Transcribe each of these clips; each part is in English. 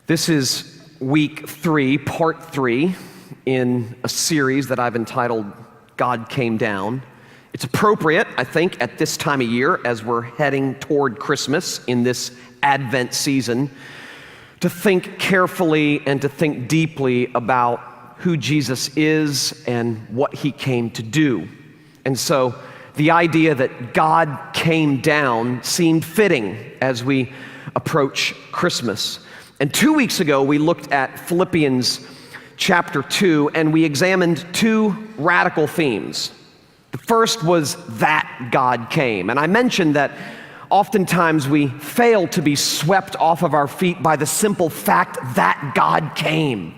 This is week 3, part 3, in a series that I've entitled God Came Down. It's appropriate, I think, at this time of year as we're heading toward Christmas in this Advent season, to think carefully and to think deeply about who Jesus is and what he came to do. And so the idea that God came down seemed fitting as we approach Christmas. And 2 weeks ago, we looked at Philippians chapter 2, and we examined two radical themes. The first was that God came. And I mentioned that oftentimes we fail to be swept off of our feet by the simple fact that God came.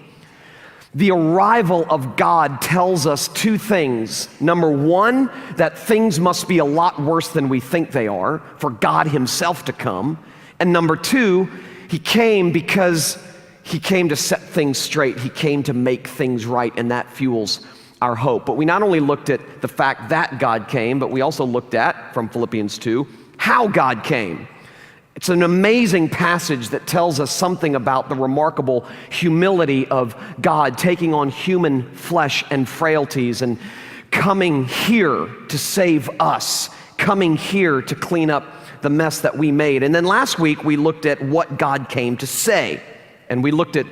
The arrival of God tells us two things. Number one, that things must be a lot worse than we think they are for God himself to come. And number two, he came because he came to set things straight. He came to make things right, and that fuels our hope. But we not only looked at the fact that God came, but we also looked at, from Philippians 2, how God came. It's an amazing passage that tells us something about the remarkable humility of God taking on human flesh and frailties and coming here to save us, coming here to clean up the mess that we made. And then last week we looked at what God came to say. And we looked at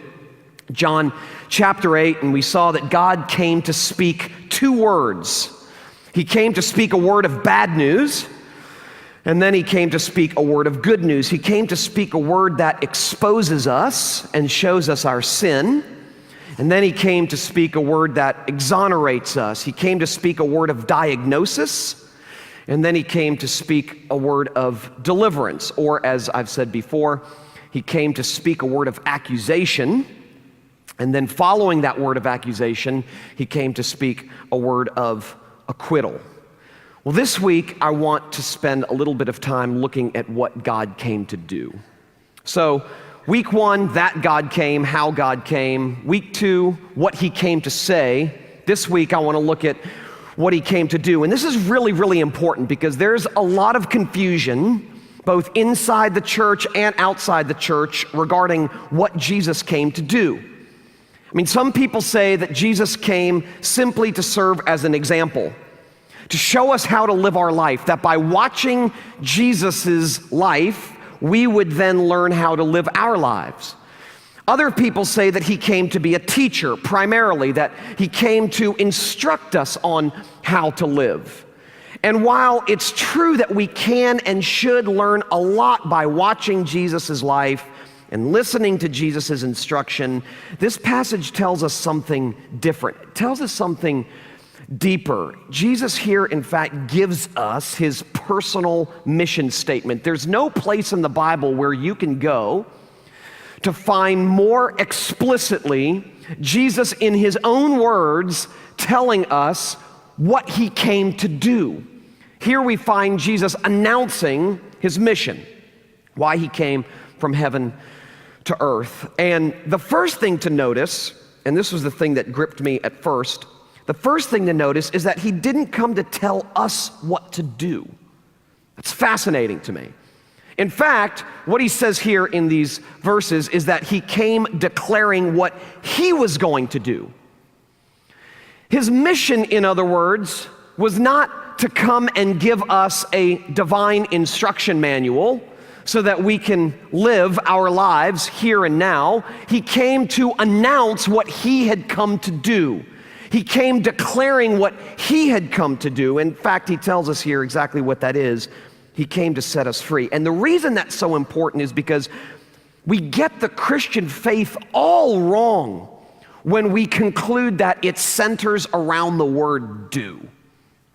John chapter 8, and we saw that God came to speak two words. He came to speak a word of bad news, and then he came to speak a word of good news. He came to speak a word that exposes us and shows us our sin. And then he came to speak a word that exonerates us. He came to speak a word of diagnosis. And then he came to speak a word of deliverance, or as I've said before, he came to speak a word of accusation. And then following that word of accusation, he came to speak a word of acquittal. Well, this week, I want to spend a little bit of time looking at what God came to do. So, week 1, that God came, how God came. Week 2, what he came to say. This week, I want to look at what he came to do. And this is really, really important because there's a lot of confusion both inside the church and outside the church regarding what Jesus came to do. I mean, some people say that Jesus came simply to serve as an example, to show us how to live our life, that by watching Jesus's life, we would then learn how to live our lives. Other people say that he came to be a teacher, primarily, that he came to instruct us on how to live. And while it's true that we can and should learn a lot by watching Jesus' life and listening to Jesus' instruction, this passage tells us something different. It tells us something deeper. Jesus here, in fact, gives us his personal mission statement. There's no place in the Bible where you can go to find more explicitly Jesus in his own words telling us what he came to do. Here we find Jesus announcing his mission, why he came from heaven to earth. And the first thing to notice, and this was the thing that gripped me at first, the first thing to notice is that he didn't come to tell us what to do. That's fascinating to me. In fact, what he says here in these verses is that he came declaring what he was going to do. His mission, in other words, was not to come and give us a divine instruction manual so that we can live our lives here and now. He came to announce what he had come to do. He came declaring what he had come to do. In fact, he tells us here exactly what that is. He came to set us free. And the reason that's so important is because we get the Christian faith all wrong when we conclude that it centers around the word do.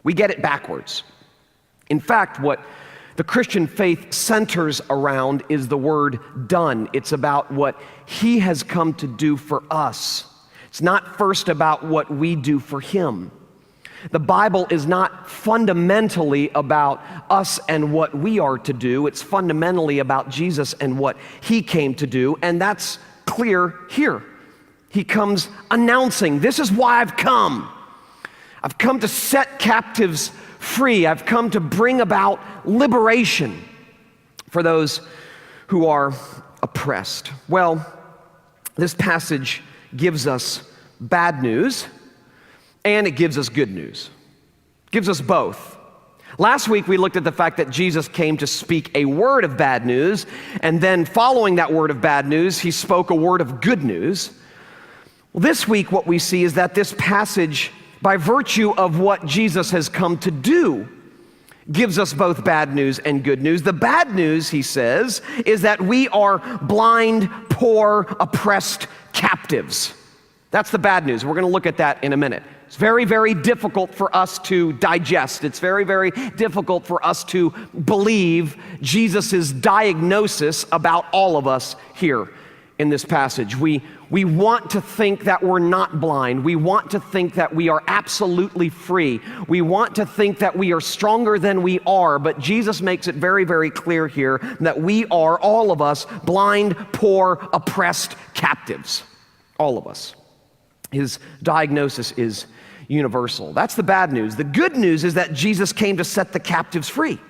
We get it backwards. In fact, what the Christian faith centers around is the word done. It's about what he has come to do for us. It's not first about what we do for him. The Bible is not fundamentally about us and what we are to do. It's fundamentally about Jesus and what he came to do, and that's clear here. He comes announcing, this is why I've come. I've come to set captives free. I've come to bring about liberation for those who are oppressed. Well, this passage gives us bad news and it gives us good news. It gives us both. Last week we looked at the fact that Jesus came to speak a word of bad news, and then following that word of bad news, he spoke a word of good news. Well, this week what we see is that this passage, by virtue of what Jesus has come to do, gives us both bad news and good news. The bad news, he says, is that we are blind, poor, oppressed captives. That's the bad news. We're going to look at that in a minute. It's very, very difficult for us to digest. It's very, very difficult for us to believe Jesus' diagnosis about all of us here in this passage. We want to think that we're not blind. We want to think that we are absolutely free. We want to think that we are stronger than we are, but Jesus makes it very, very clear here that we are, all of us, blind, poor, oppressed captives. All of us. His diagnosis is universal. That's the bad news. The good news is that Jesus came to set the captives free,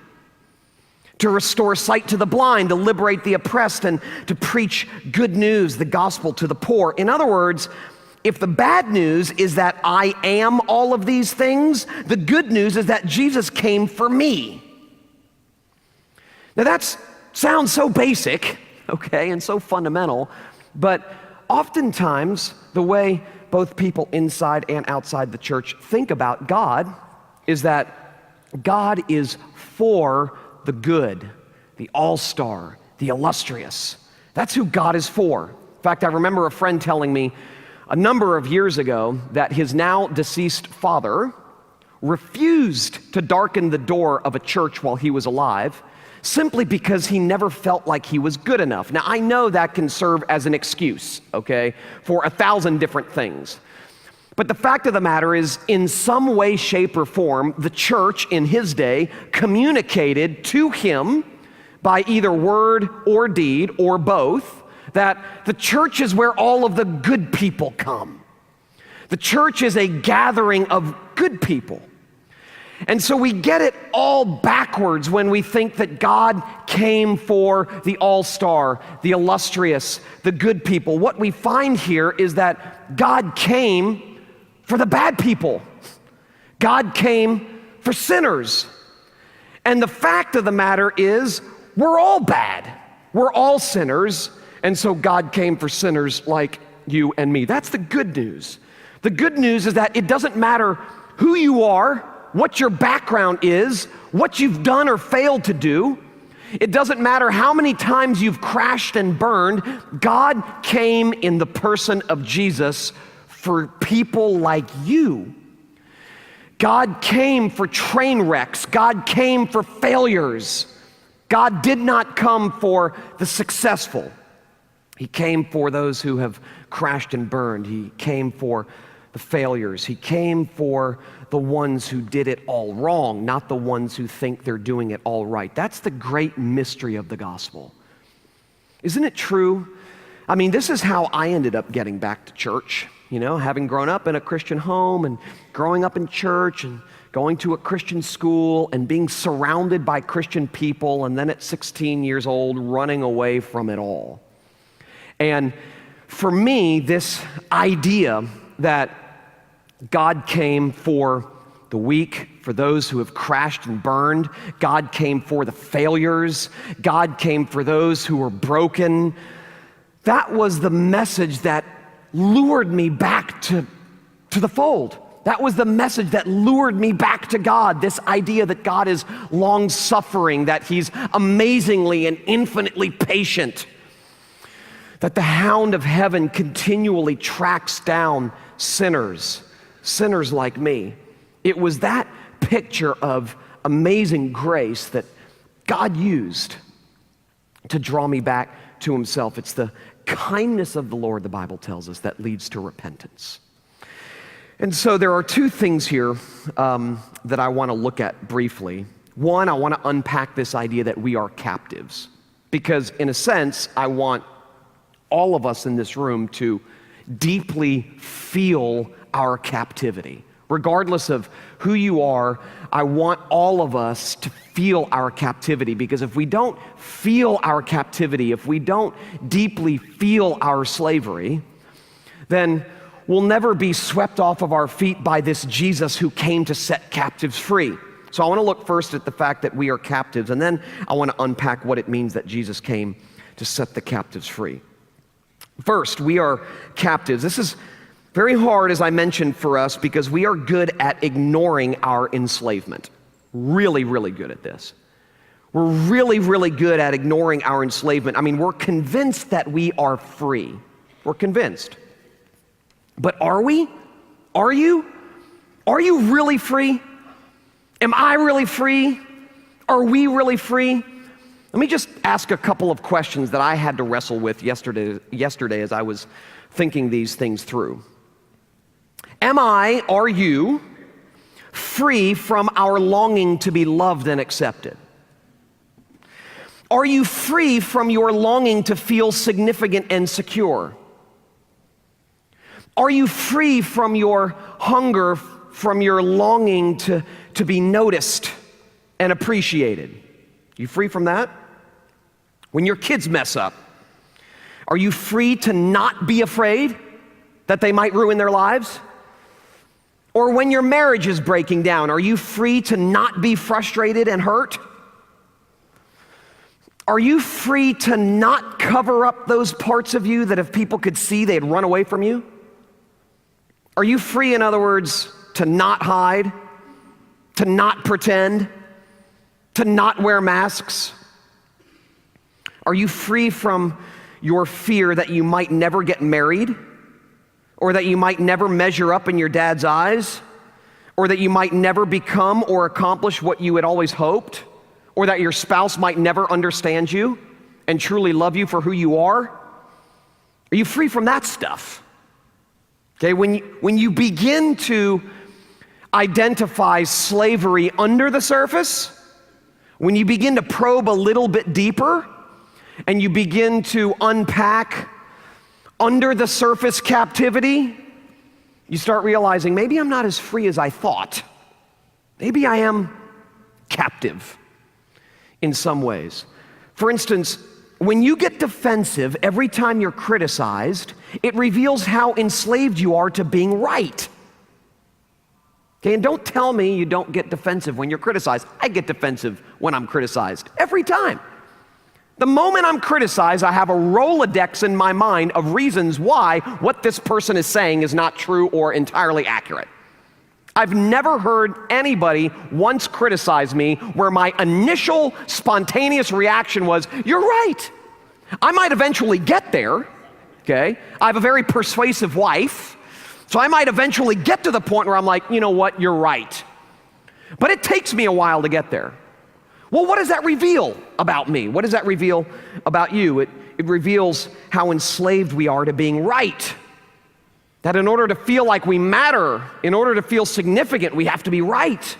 to restore sight to the blind, to liberate the oppressed, and to preach good news, the gospel, to the poor. In other words, if the bad news is that I am all of these things, the good news is that Jesus came for me. Now that sounds so basic, okay, and so fundamental, but oftentimes the way both people inside and outside the church think about God is that God is for the good, the all-star, the illustrious. That's who God is for. In fact, I remember a friend telling me a number of years ago that his now deceased father refused to darken the door of a church while he was alive simply because he never felt like he was good enough. Now, I know that can serve as an excuse, okay, for 1,000 different things. But the fact of the matter is, in some way, shape, or form, the church in his day communicated to him by either word or deed or both that the church is where all of the good people come. The church is a gathering of good people. And so we get it all backwards when we think that God came for the all-star, the illustrious, the good people. What we find here is that God came for the bad people. God came for sinners. And the fact of the matter is, we're all bad. We're all sinners. And so God came for sinners like you and me. That's the good news. The good news is that it doesn't matter who you are, what your background is, what you've done or failed to do. It doesn't matter how many times you've crashed and burned. God came in the person of Jesus for people like you. God came for train wrecks. God came for failures. God did not come for the successful. He came for those who have crashed and burned. He came for the failures. He came for the ones who did it all wrong, not the ones who think they're doing it all right. That's the great mystery of the gospel. Isn't it true? I mean, this is how I ended up getting back to church, having grown up in a Christian home and growing up in church and going to a Christian school and being surrounded by Christian people, and then at 16 years old, running away from it all. And for me, this idea that God came for the weak, for those who have crashed and burned. God came for the failures. God came for those who were broken. That was the message that lured me back to the fold. That was the message that lured me back to God, this idea that God is long-suffering, that He's amazingly and infinitely patient, that the hound of heaven continually tracks down sinners like me. It was that picture of amazing grace that God used to draw me back to Himself. It's the kindness of the Lord, the Bible tells us, that leads to repentance. And so there are two things here that I want to look at briefly. One, I want to unpack this idea that we are captives, because in a sense, I want all of us in this room to deeply feel our captivity. Regardless of who you are, I want all of us to feel our captivity, because if we don't feel our captivity, if we don't deeply feel our slavery, then we'll never be swept off of our feet by this Jesus who came to set captives free. So I want to look first at the fact that we are captives, and then I want to unpack what it means that Jesus came to set the captives free. First, we are captives. This is very hard, as I mentioned, for us because we are good at ignoring our enslavement. Really, really good at this. We're really, really good at ignoring our enslavement. I mean, we're convinced that we are free. We're convinced. But are we? Are you? Are you really free? Am I really free? Are we really free? Let me just ask a couple of questions that I had to wrestle with yesterday as I was thinking these things through. Are you free from our longing to be loved and accepted? Are you free from your longing to feel significant and secure? Are you free from your hunger, from your longing to be noticed and appreciated? You free from that? When your kids mess up, are you free to not be afraid that they might ruin their lives? Or when your marriage is breaking down, are you free to not be frustrated and hurt? Are you free to not cover up those parts of you that if people could see, they'd run away from you? Are you free, in other words, to not hide, to not pretend, to not wear masks? Are you free from your fear that you might never get married, or that you might never measure up in your dad's eyes, or that you might never become or accomplish what you had always hoped, or that your spouse might never understand you and truly love you for who you are? Are you free from that stuff? Okay, when you begin to identify slavery under the surface, when you begin to probe a little bit deeper, and you begin to unpack under the surface captivity, you start realizing maybe I'm not as free as I thought. Maybe I am captive in some ways. For instance, when you get defensive every time you're criticized, it reveals how enslaved you are to being right. Okay, and don't tell me you don't get defensive when you're criticized. I get defensive when I'm criticized every time. The moment I'm criticized, I have a Rolodex in my mind of reasons why what this person is saying is not true or entirely accurate. I've never heard anybody once criticize me where my initial spontaneous reaction was, "You're right." I might eventually get there, okay? I have a very persuasive wife, so I might eventually get to the point where I'm like, you know what, you're right. But it takes me a while to get there. Well, what does that reveal about me? What does that reveal about you? It reveals how enslaved we are to being right. That in order to feel like we matter, in order to feel significant, we have to be right.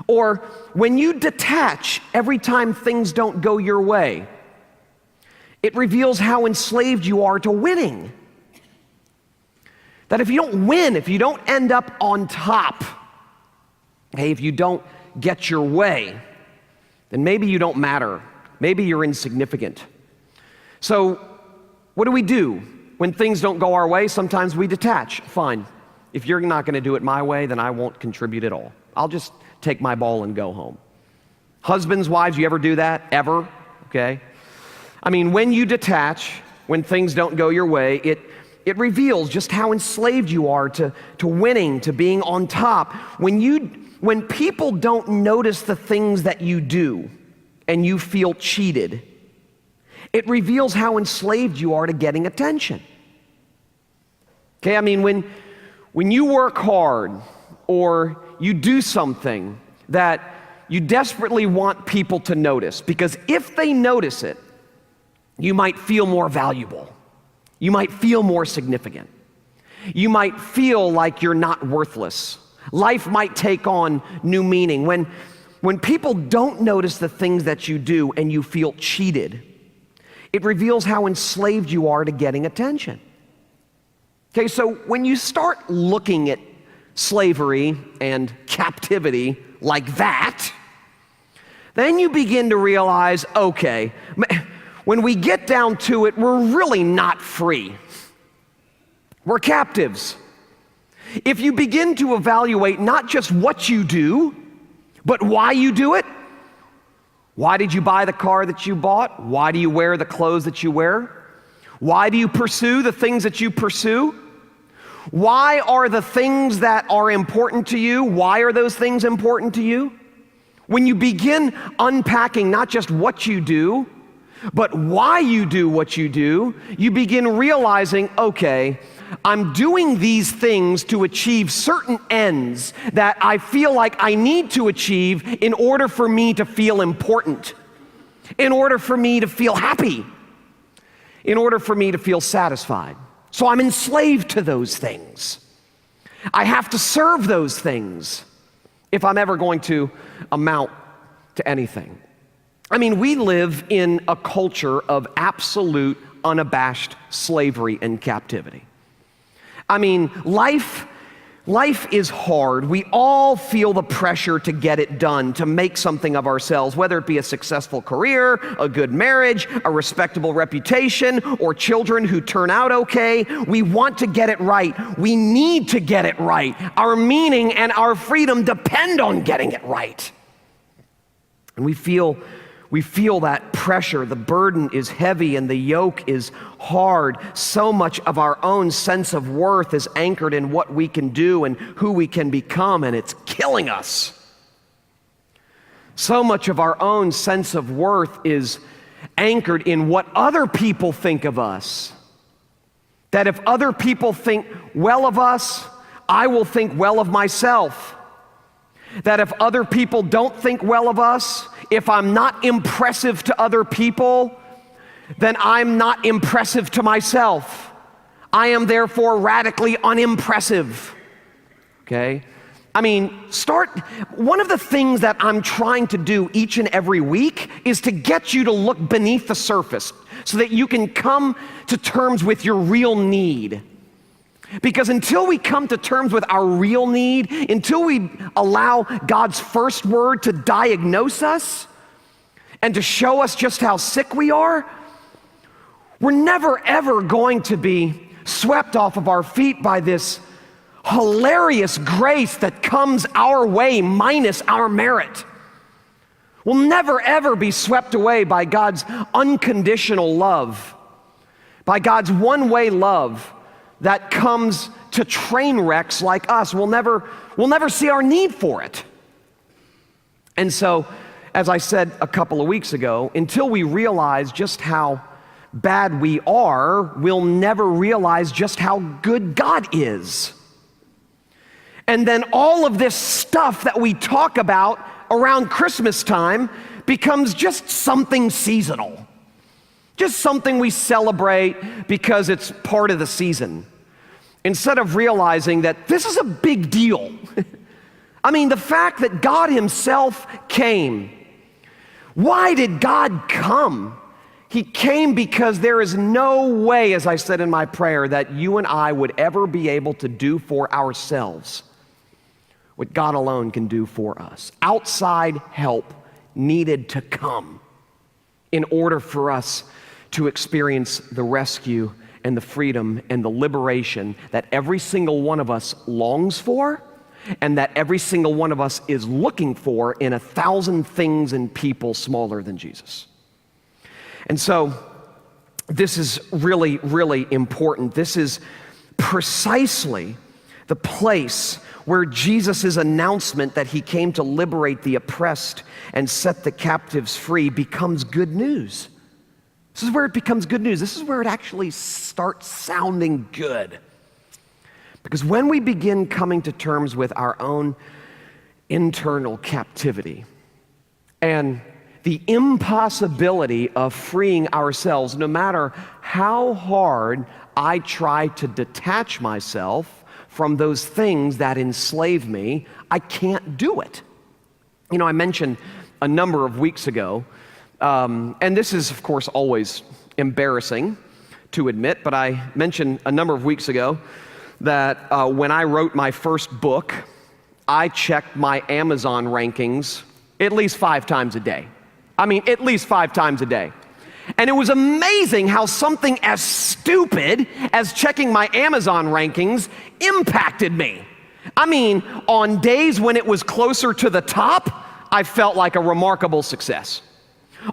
Or when you detach every time things don't go your way, it reveals how enslaved you are to winning. That if you don't win, if you don't end up on top, hey, if you don't get your way, then maybe you don't matter. Maybe you're insignificant. So what do we do when things don't go our way? Sometimes we detach. Fine. If you're not going to do it my way, then I won't contribute at all. I'll just take my ball and go home. Husbands, wives, you ever do that? Ever? Okay? I mean, when you detach, when things don't go your way, it reveals just how enslaved you are to winning, to being on top. When people don't notice the things that you do and you feel cheated, it reveals how enslaved you are to getting attention. Okay, I mean, when you work hard or you do something that you desperately want people to notice, because if they notice it, you might feel more valuable. You might feel more significant. You might feel like you're not worthless. Life might take on new meaning. When people don't notice the things that you do and you feel cheated, it reveals how enslaved you are to getting attention. Okay, so when you start looking at slavery and captivity like that, then you begin to realize, okay, when we get down to it, we're really not free. We're captives. If you begin to evaluate not just what you do, but why you do it, why did you buy the car that you bought? Why do you wear the clothes that you wear? Why do you pursue the things that you pursue? Why are the things that are important to you, why are those things important to you? When you begin unpacking not just what you do, but why you do what you do, you begin realizing, okay, I'm doing these things to achieve certain ends that I feel like I need to achieve in order for me to feel important, in order for me to feel happy, in order for me to feel satisfied. So I'm enslaved to those things. I have to serve those things if I'm ever going to amount to anything. I mean, we live in a culture of absolute, unabashed slavery and captivity. I mean, life is hard. We all feel the pressure to get it done, to make something of ourselves, whether it be a successful career, a good marriage, a respectable reputation, or children who turn out okay. We want to get it right. We need to get it right. Our meaning and our freedom depend on getting it right. And we feel that pressure. The burden is heavy and the yoke is hard. So much of our own sense of worth is anchored in what we can do and who we can become, and it's killing us. So much of our own sense of worth is anchored in what other people think of us. That if other people think well of us, I will think well of myself. That if other people don't think well of us, if I'm not impressive to other people, then I'm not impressive to myself. I am therefore radically unimpressive. Okay? I mean, one of the things that I'm trying to do each and every week is to get you to look beneath the surface so that you can come to terms with your real need. Because until we come to terms with our real need, until we allow God's first word to diagnose us and to show us just how sick we are, we're never ever going to be swept off of our feet by this hilarious grace that comes our way minus our merit. We'll never ever be swept away by God's unconditional love, by God's one-way love that comes to train wrecks like us. We'll never see our need for it. And so, as I said a couple of weeks ago, until we realize just how bad we are, we'll never realize just how good God is. And then all of this stuff that we talk about around Christmas time becomes just something seasonal. Just something we celebrate because it's part of the season, instead of realizing that this is a big deal. I mean, the fact that God himself came. Why did God come? He came because there is no way, as I said in my prayer, that you and I would ever be able to do for ourselves what God alone can do for us. Outside help needed to come in order for us to experience the rescue and the freedom and the liberation that every single one of us longs for, and that every single one of us is looking for in 1,000 things and people smaller than Jesus. And so this is really, really important. This is precisely the place where Jesus' announcement that he came to liberate the oppressed and set the captives free becomes good news. This is where it becomes good news. This is where it actually starts sounding good. Because when we begin coming to terms with our own internal captivity and the impossibility of freeing ourselves, no matter how hard I try to detach myself from those things that enslave me, I can't do it. You know, I mentioned a number of weeks ago, and this is, of course, always embarrassing to admit, but I mentioned a number of weeks ago that when I wrote my first book, I checked my Amazon rankings at least 5 times a day. I mean, at least 5 times a day. And it was amazing how something as stupid as checking my Amazon rankings impacted me. I mean, on days when it was closer to the top, I felt like a remarkable success.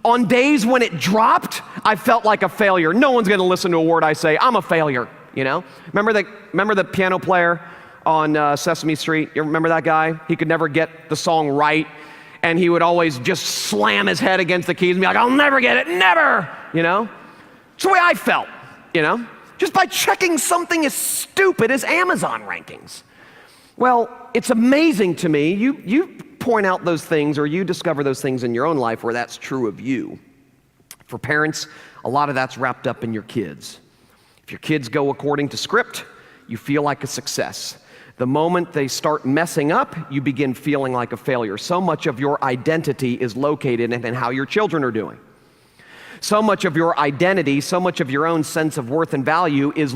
On days when it dropped, I felt like a failure. No one's gonna listen to a word I say. I'm a failure, you know? Remember the piano player on Sesame Street? You remember that guy? He could never get the song right, and he would always just slam his head against the keys and be like, I'll never get it, never, you know? It's the way I felt, you know? Just by checking something as stupid as Amazon rankings. Well, it's amazing to me. You point out those things, or you discover those things in your own life where that's true of you. For parents, a lot of that's wrapped up in your kids. If your kids go according to script, you feel like a success. The moment they start messing up, you begin feeling like a failure. So much of your identity is located in how your children are doing. So much of your identity, so much of your own sense of worth and value is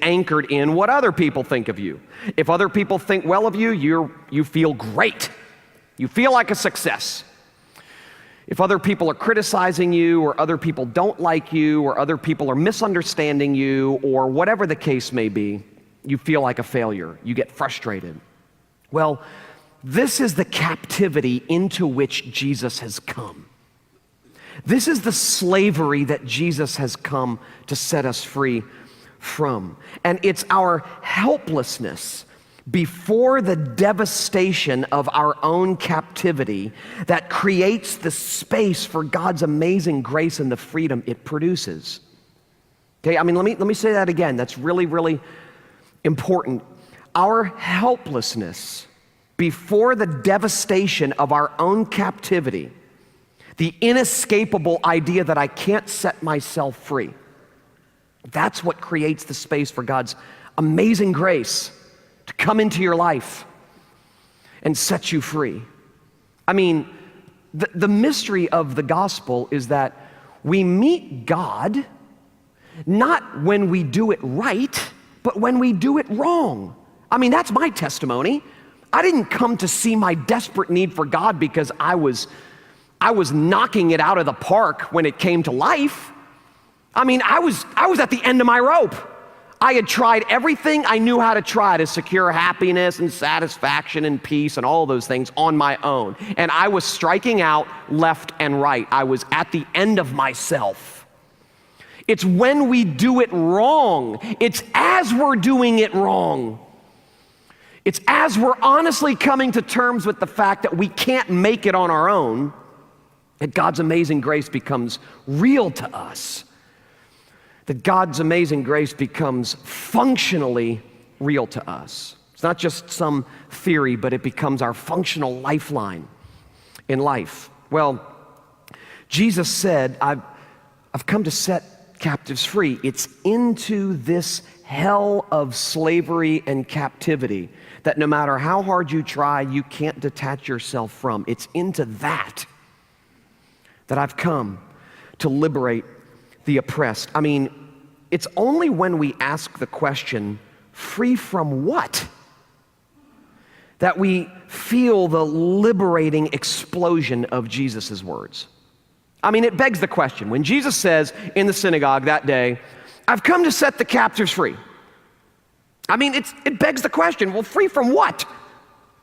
anchored in what other people think of you. If other people think well of you, you feel great. You feel like a success. If other people are criticizing you, or other people don't like you, or other people are misunderstanding you, or whatever the case may be, you feel like a failure. You get frustrated. Well, this is the captivity into which Jesus has come. This is the slavery that Jesus has come to set us free from. And it's our helplessness before the devastation of our own captivity that creates the space for God's amazing grace and the freedom it produces. Okay, I mean, let me say that again. That's really, really important. Our helplessness before the devastation of our own captivity, the inescapable idea that I can't set myself free, that's what creates the space for God's amazing grace to come into your life and set you free. I mean, the mystery of the gospel is that we meet God not when we do it right, but when we do it wrong. I mean, that's my testimony. I didn't come to see my desperate need for God because I was knocking it out of the park when it came to life. I mean, I was at the end of my rope. I had tried everything I knew how to try to secure happiness and satisfaction and peace and all those things on my own. And I was striking out left and right. I was at the end of myself. It's when we do it wrong. It's as we're doing it wrong. It's as we're honestly coming to terms with the fact that we can't make it on our own that God's amazing grace becomes real to us. That God's amazing grace becomes functionally real to us. It's not just some theory, but it becomes our functional lifeline in life. Well, Jesus said, I've come to set captives free. It's into this hell of slavery and captivity that no matter how hard you try, you can't detach yourself from. It's into that I've come to liberate the oppressed. I mean, it's only when we ask the question, free from what? That we feel the liberating explosion of Jesus' words. I mean, it begs the question. When Jesus says in the synagogue that day, I've come to set the captives free. I mean, it begs the question, well, free from what?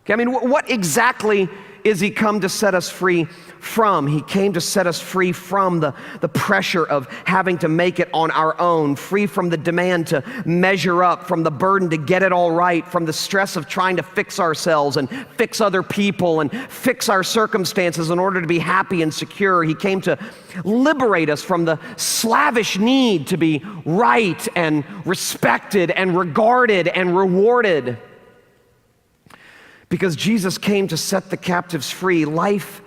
Okay, I mean, what exactly is he come to set us free from? He came to set us free from the pressure of having to make it on our own, free from the demand to measure up, from the burden to get it all right, from the stress of trying to fix ourselves and fix other people and fix our circumstances in order to be happy and secure. He came to liberate us from the slavish need to be right and respected and regarded and rewarded. Because Jesus came to set the captives free, life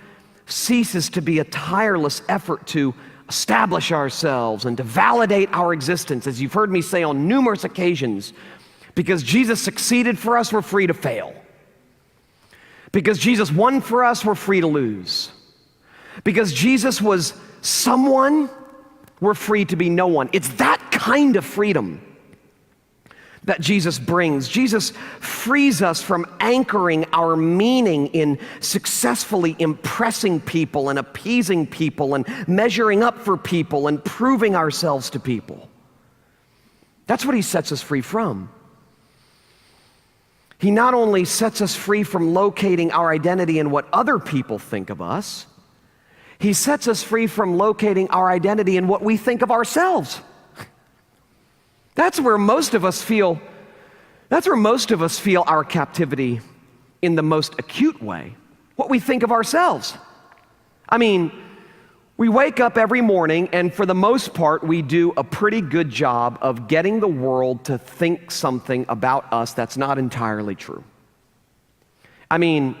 ceases to be a tireless effort to establish ourselves and to validate our existence. As you've heard me say on numerous occasions, because Jesus succeeded for us, we're free to fail. Because Jesus won for us, we're free to lose. Because Jesus was someone, we're free to be no one. It's that kind of freedom that Jesus brings. Jesus frees us from anchoring our meaning in successfully impressing people and appeasing people and measuring up for people and proving ourselves to people. That's what he sets us free from. He not only sets us free from locating our identity in what other people think of us, he sets us free from locating our identity in what we think of ourselves. That's where most of us feel our captivity in the most acute way, what we think of ourselves. I mean, we wake up every morning, and for the most part, we do a pretty good job of getting the world to think something about us that's not entirely true. I mean,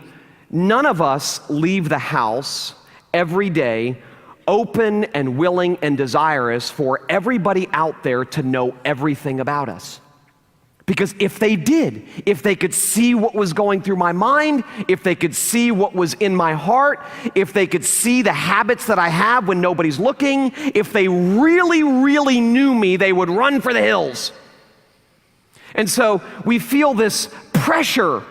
none of us leave the house every day open and willing and desirous for everybody out there to know everything about us. Because if they did, if they could see what was going through my mind, if they could see what was in my heart, if they could see the habits that I have when nobody's looking, if they really, really knew me, they would run for the hills. And so we feel this pressure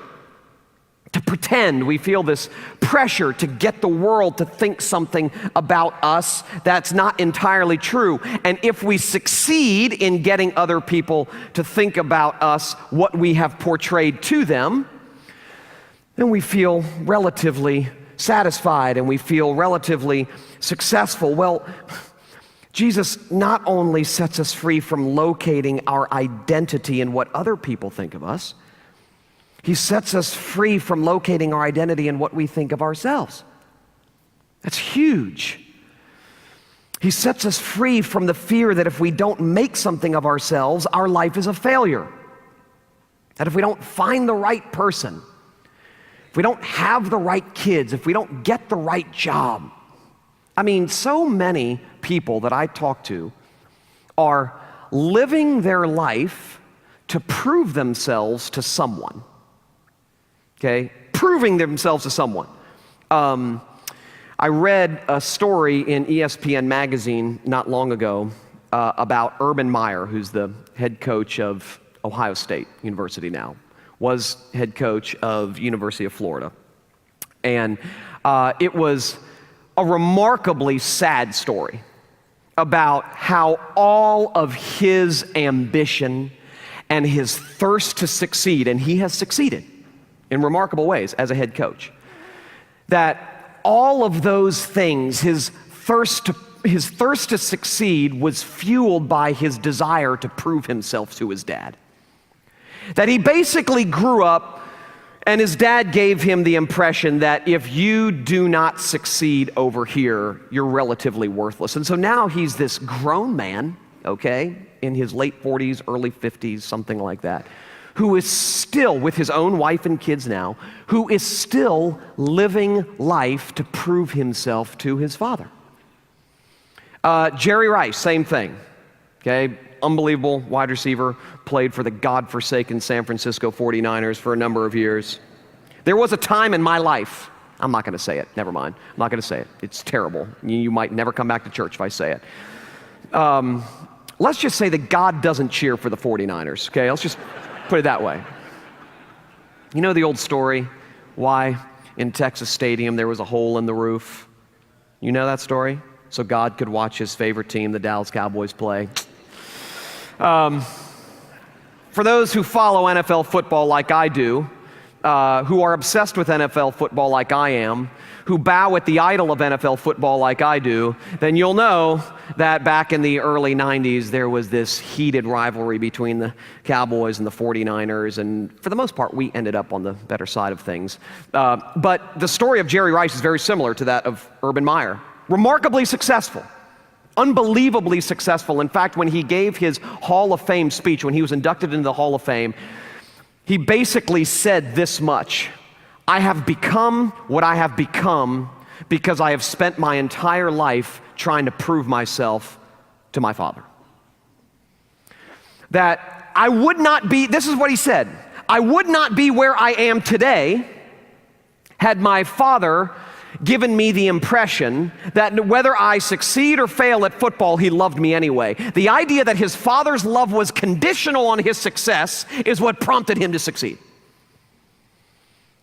to pretend. We feel this pressure to get the world to think something about us that's not entirely true. And if we succeed in getting other people to think about us what we have portrayed to them, then we feel relatively satisfied and we feel relatively successful. Well, Jesus not only sets us free from locating our identity in what other people think of us, he sets us free from locating our identity in what we think of ourselves. That's huge. He sets us free from the fear that if we don't make something of ourselves, our life is a failure. That if we don't find the right person, if we don't have the right kids, if we don't get the right job. I mean, so many people that I talk to are living their life to prove themselves to someone. Okay, proving themselves to someone. I read a story in ESPN magazine not long ago about Urban Meyer, who's the head coach of Ohio State University now, was head coach of University of Florida. And it was a remarkably sad story about how all of his ambition and his thirst to succeed, and he has succeeded in remarkable ways as a head coach, that all of those things, his thirst to succeed was fueled by his desire to prove himself to his dad. That he basically grew up and his dad gave him the impression that if you do not succeed over here, you're relatively worthless. And so now he's this grown man, okay, in his late 40s, early 50s, something like that, who is still, with his own wife and kids now, who is still living life to prove himself to his father. Jerry Rice, same thing, okay? Unbelievable wide receiver, played for the godforsaken San Francisco 49ers for a number of years. There was a time in my life, I'm not gonna say it, never mind. I'm not gonna say it, it's terrible. You might never come back to church if I say it. Let's just say that God doesn't cheer for the 49ers, okay? Let's just put it that way. You know the old story, why in Texas Stadium there was a hole in the roof? You know that story? So God could watch his favorite team, the Dallas Cowboys, play. For those who follow NFL football like I do, who are obsessed with NFL football like I am, who bow at the idol of NFL football like I do, then you'll know that back in the early 90s, there was this heated rivalry between the Cowboys and the 49ers, and for the most part, we ended up on the better side of things. But the story of Jerry Rice is very similar to that of Urban Meyer. Remarkably successful. Unbelievably successful. In fact, when he gave his Hall of Fame speech, when he was inducted into the Hall of Fame, he basically said this much: I have become what I have become because I have spent my entire life trying to prove myself to my father. That I would not be, this is what he said, I would not be where I am today had my father given me the impression that whether I succeed or fail at football, he loved me anyway. The idea that his father's love was conditional on his success is what prompted him to succeed.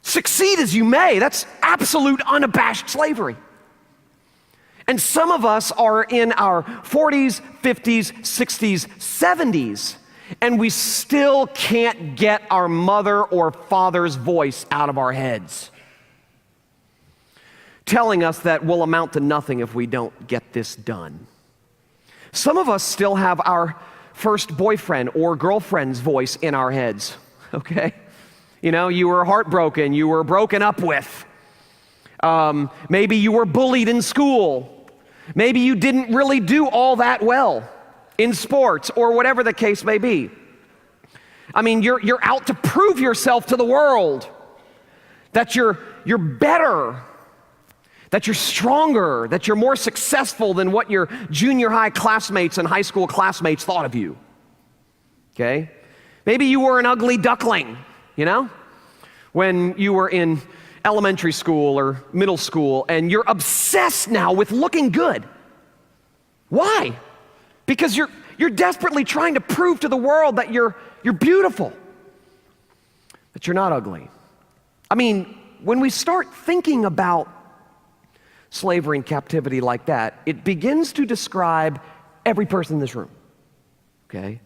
Succeed as you may, that's absolute unabashed slavery. And some of us are in our 40s, 50s, 60s, 70s, and we still can't get our mother or father's voice out of our heads, telling us that we'll amount to nothing if we don't get this done. Some of us still have our first boyfriend or girlfriend's voice in our heads, okay? You know, you were heartbroken, you were broken up with. Maybe you were bullied in school. Maybe you didn't really do all that well in sports or whatever the case may be. I mean, you're out to prove yourself to the world that you're better, that you're stronger, that you're more successful than what your junior high classmates and high school classmates thought of you. Okay? Maybe you were an ugly duckling, you know, when you were in elementary school or middle school, and you're obsessed now with looking good. Why? Because you're desperately trying to prove to the world that you're beautiful, that you're not ugly. I mean, when we start thinking about slavery and captivity like that, it begins to describe every person in this room, okay?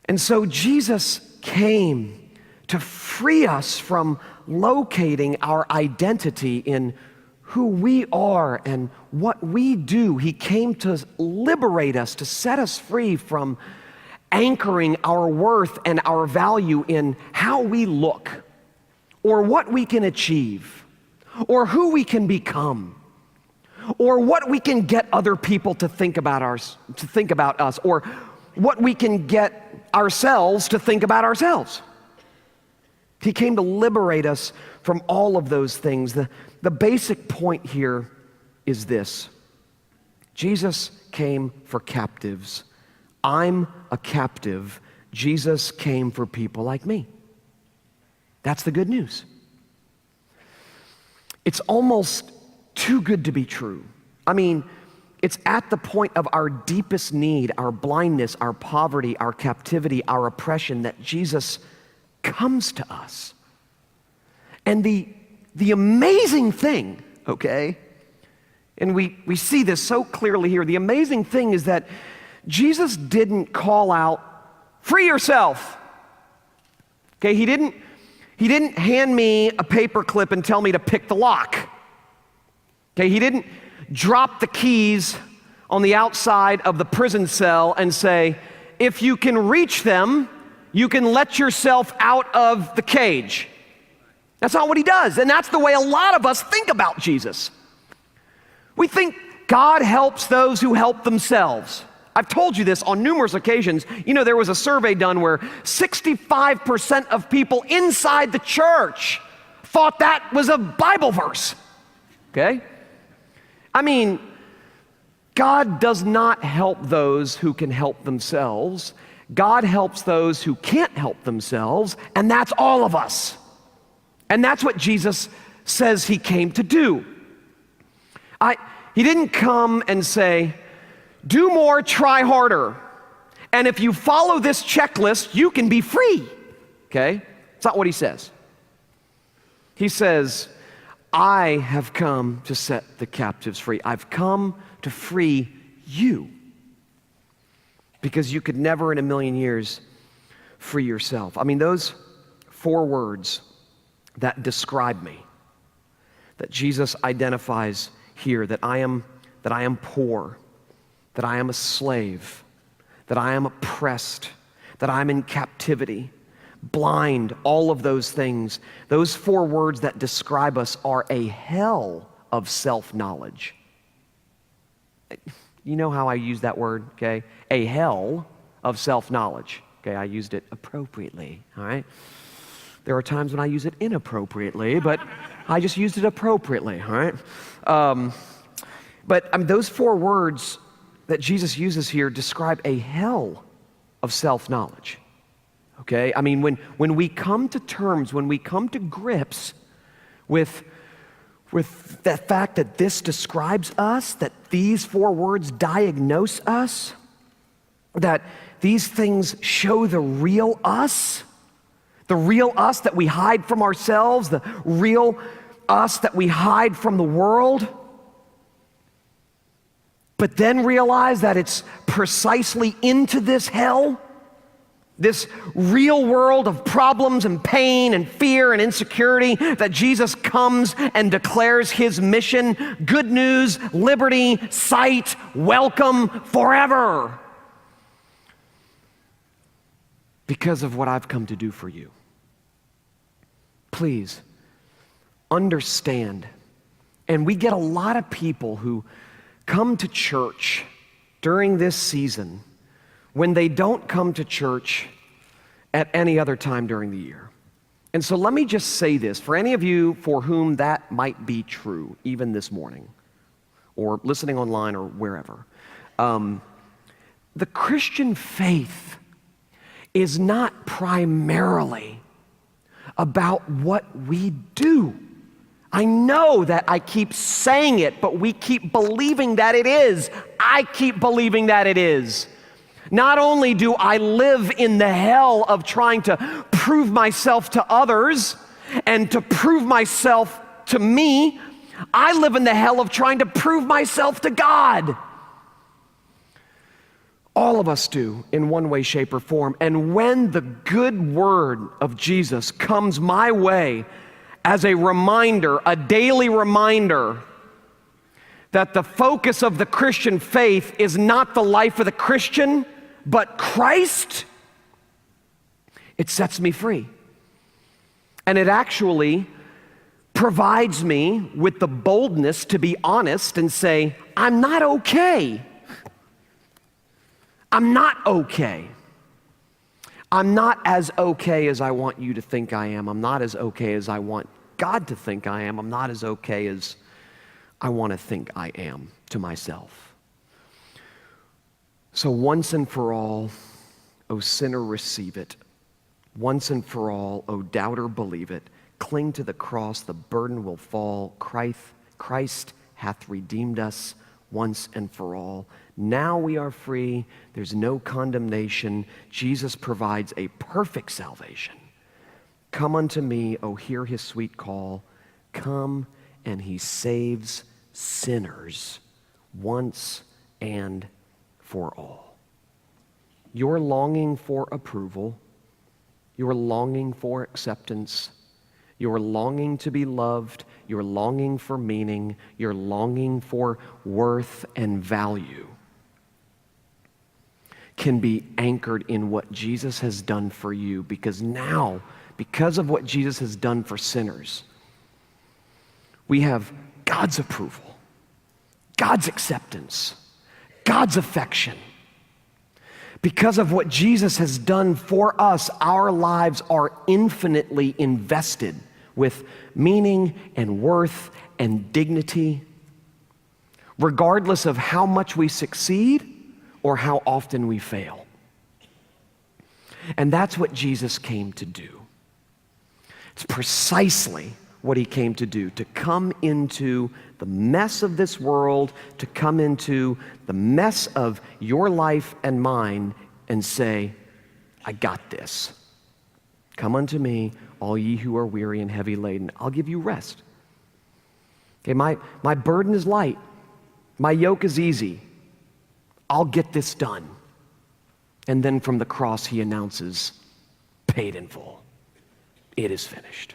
And so Jesus came to free us from locating our identity in who we are and what we do. He came to liberate us, to set us free from anchoring our worth and our value in how we look, or what we can achieve, or who we can become, or what we can get other people to think about us, or what we can get ourselves to think about ourselves. He came to liberate us from all of those things. The basic point here is this: Jesus came for captives. I'm a captive. Jesus came for people like me. That's the good news. It's almost too good to be true. I mean, it's at the point of our deepest need, our blindness, our poverty, our captivity, our oppression, that Jesus comes to us. And the amazing thing, okay, and we see this so clearly here, the amazing thing is that Jesus didn't call out, free yourself. Okay, he didn't hand me a paper clip and tell me to pick the lock. Okay, he didn't drop the keys on the outside of the prison cell and say, if you can reach them, you can let yourself out of the cage. That's not what he does, and that's the way a lot of us think about Jesus. We think God helps those who help themselves. I've told you this on numerous occasions. You know, there was a survey done where 65% of people inside the church thought that was a Bible verse, okay? I mean, God does not help those who can help themselves. God helps those who can't help themselves, and that's all of us. And that's what Jesus says he came to do. He didn't come and say, do more, try harder. And if you follow this checklist, you can be free. Okay? It's not what he says. He says, I have come to set the captives free. I've come to free you. Because you could never in a million years free yourself. I mean, those 4 words that describe me, that Jesus identifies here, that I am poor, that I am a slave, that I am oppressed, that I'm in captivity, blind, all of those things. Those 4 words that describe us are a hell of self-knowledge. You know how I use that word, okay? A hell of self-knowledge. Okay, I used it appropriately, all right? There are times when I use it inappropriately, but I just used it appropriately, all right? But I mean, those 4 words that Jesus uses here describe a hell of self-knowledge, okay? I mean, when we come to terms, when we come to grips with with the fact that this describes us, that these 4 words diagnose us, that these things show the real us that we hide from ourselves, the real us that we hide from the world, but then realize that it's precisely into this hell, this real world of problems and pain and fear and insecurity, that Jesus comes and declares his mission: good news, liberty, sight, welcome forever. Because of what I've come to do for you. Please understand. And we get a lot of people who come to church during this season when they don't come to church at any other time during the year. And so let me just say this, for any of you for whom that might be true, even this morning, or listening online or wherever, the Christian faith is not primarily about what we do. I know that I keep saying it, but we keep believing that it is. I keep believing that it is. Not only do I live in the hell of trying to prove myself to others and to prove myself to me, I live in the hell of trying to prove myself to God. All of us do, in one way, shape, or form. And when the good word of Jesus comes my way as a reminder, a daily reminder, that the focus of the Christian faith is not the life of the Christian, but Christ, it sets me free. And it actually provides me with the boldness to be honest and say, I'm not okay. I'm not okay. I'm not as okay as I want you to think I am. I'm not as okay as I want God to think I am. I'm not as okay as I want to think I am to myself. So once and for all, O sinner, receive it. Once and for all, O doubter, believe it. Cling to the cross, the burden will fall. Christ hath redeemed us once and for all. Now we are free. There's no condemnation. Jesus provides a perfect salvation. Come unto me, O hear his sweet call. Come, and he saves sinners once and for all. You're longing for approval. You're longing for acceptance. You're longing to be loved. You're longing for meaning. You're longing for worth and value. Can be anchored in what Jesus has done for you, because now, because of what Jesus has done for sinners, we have God's approval, God's acceptance, God's affection. Because of what Jesus has done for us, our lives are infinitely invested with meaning and worth and dignity, regardless of how much we succeed or how often we fail. And that's what Jesus came to do. It's precisely what he came to do, to come into the mess of this world, to come into the mess of your life and mine and say, I got this. Come unto me, all ye who are weary and heavy laden. I'll give you rest. Okay, my burden is light. My yoke is easy. I'll get this done. And then from the cross he announces, paid in full. It is finished.